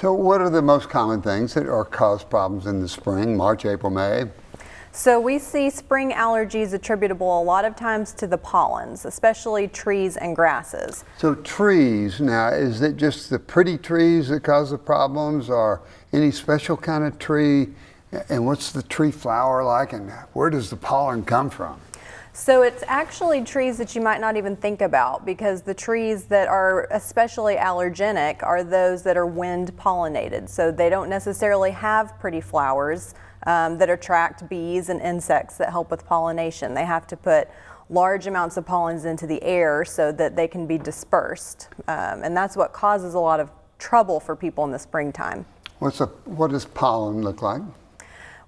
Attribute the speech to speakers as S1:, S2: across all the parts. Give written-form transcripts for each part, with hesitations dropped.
S1: So what are the most common things that are cause problems in the spring, March, April, May?
S2: So we see spring allergies attributable a lot of times to the pollens, especially trees and grasses.
S1: So trees, now is it just the pretty trees that cause the problems, or any special kind of tree? And what's the tree flower like, and where does the pollen come from?
S2: So it's actually trees that you might not even think about, because the trees that are especially allergenic are those that are wind pollinated. So they don't necessarily have pretty flowers that attract bees and insects that help with pollination. They have to put large amounts of pollens into the air so that they can be dispersed. And that's what causes a lot of trouble for people in the springtime.
S1: What does pollen look like?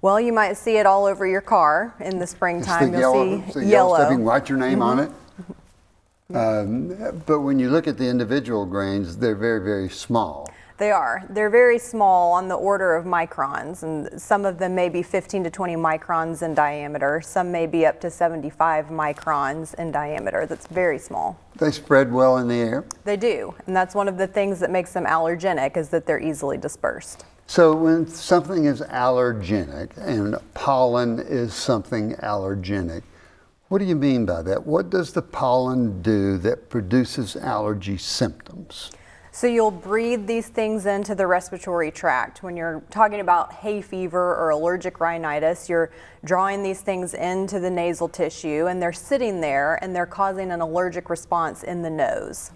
S2: Well, you might see it all over your car in the springtime. You'll see yellow.
S1: Stuff, you can write your name on it. But when you look at the individual grains, they're very, very small.
S2: They are. They're very small, on the order of microns, and some of them may be 15 to 20 microns in diameter. Some may be up to 75 microns in diameter. That's very small.
S1: They spread well in the air?
S2: They do, and that's one of the things that makes them allergenic, is that they're easily dispersed.
S1: So when something is allergenic and pollen is something allergenic, what do you mean by that? What does the pollen do that produces allergy symptoms?
S2: So you'll breathe these things into the respiratory tract. When you're talking about hay fever or allergic rhinitis, you're drawing these things into the nasal tissue, and they're sitting there and they're causing an allergic response in the nose.